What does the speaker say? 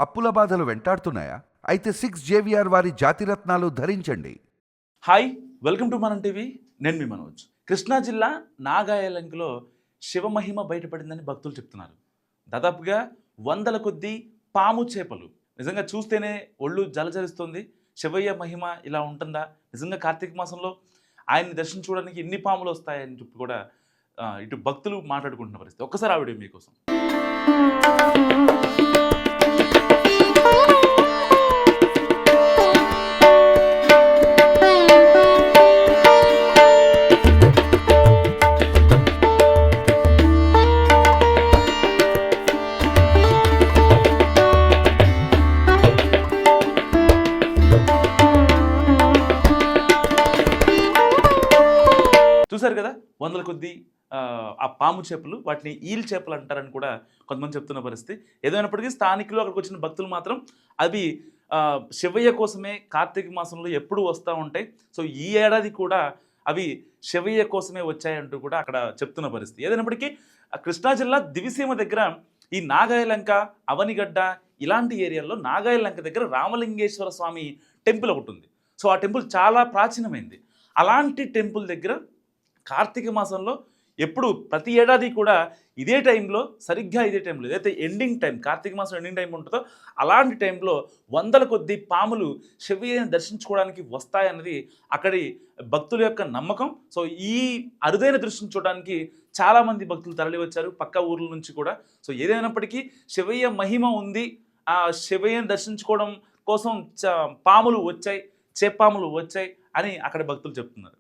అప్పుల బాధలు వెంటాడుతున్నాయా? అయితే 6 JVR వారి జాతిరత్నాలు ధరించండి. హాయ్, వెల్కమ్ టు మనం టీవీ. నేను మీ మనోజ్. కృష్ణా జిల్లా నాగాయలంకలో శివమహిమ బయటపడిందని భక్తులు చెప్తున్నారు. దాదాపుగా వందల కొద్దీ పాము చేపలు. నిజంగా చూస్తేనే ఒళ్ళు జలజరిస్తుంది. శివయ్య మహిమ ఇలా ఉంటుందా? నిజంగా కార్తీక మాసంలో ఆయన్ని దర్శించుకోవడానికి ఇన్ని పాములు వస్తాయని చెప్పి కూడా ఇటు భక్తులు మాట్లాడుకుంటున్న పరిస్థితి. ఒక్కసారి ఆ వీడియో మీకోసం. చూసారు కదా, వందల కొద్దీ ఆ పాము చేపలు, వాటిని ఈల్ చేపలు అంటారని కూడా కొంతమంది చెప్తున్న పరిస్థితి. ఏదైనప్పటికీ స్థానికులు, అక్కడికి వచ్చిన భక్తులు మాత్రం అవి శివయ్య కోసమే కార్తీక మాసంలో ఎప్పుడు వస్తూ ఉంటాయి. సో ఈ ఏడాది కూడా అవి శివయ్య కోసమే వచ్చాయంటూ కూడా అక్కడ చెప్తున్న పరిస్థితి. ఏదైనప్పటికీ కృష్ణా జిల్లా దివిసీమ దగ్గర ఈ నాగాయలంక, అవనిగడ్డ ఇలాంటి ఏరియాల్లో నాగాయలంక దగ్గర రామలింగేశ్వర స్వామి టెంపుల్ ఒకటి ఉంది. సో ఆ టెంపుల్ చాలా ప్రాచీనమైంది. అలాంటి టెంపుల్ దగ్గర కార్తీక మాసంలో ఎప్పుడు ప్రతి ఏడాది కూడా ఇదే టైంలో, సరిగ్గా ఇదే టైంలో, ఏదైతే ఎండింగ్ టైం, కార్తీక మాసం ఎండింగ్ టైం ఉంటుందో అలాంటి టైంలో వందల కొద్దీ పాములు శివయ్యని దర్శించుకోవడానికి వస్తాయన్నది అక్కడి భక్తుల యొక్క నమ్మకం. సో ఈ అరుదైన దృశ్యం చూడడానికి చాలామంది భక్తులు తరలి వచ్చారు పక్క ఊర్ల నుంచి కూడా. సో ఏదైనప్పటికీ శివయ్య మహిమ ఉంది. ఆ శివయ్యని దర్శించుకోవడం కోసం పాములు వచ్చాయి, చేపాములు వచ్చాయి అని అక్కడ భక్తులు చెప్తున్నారు.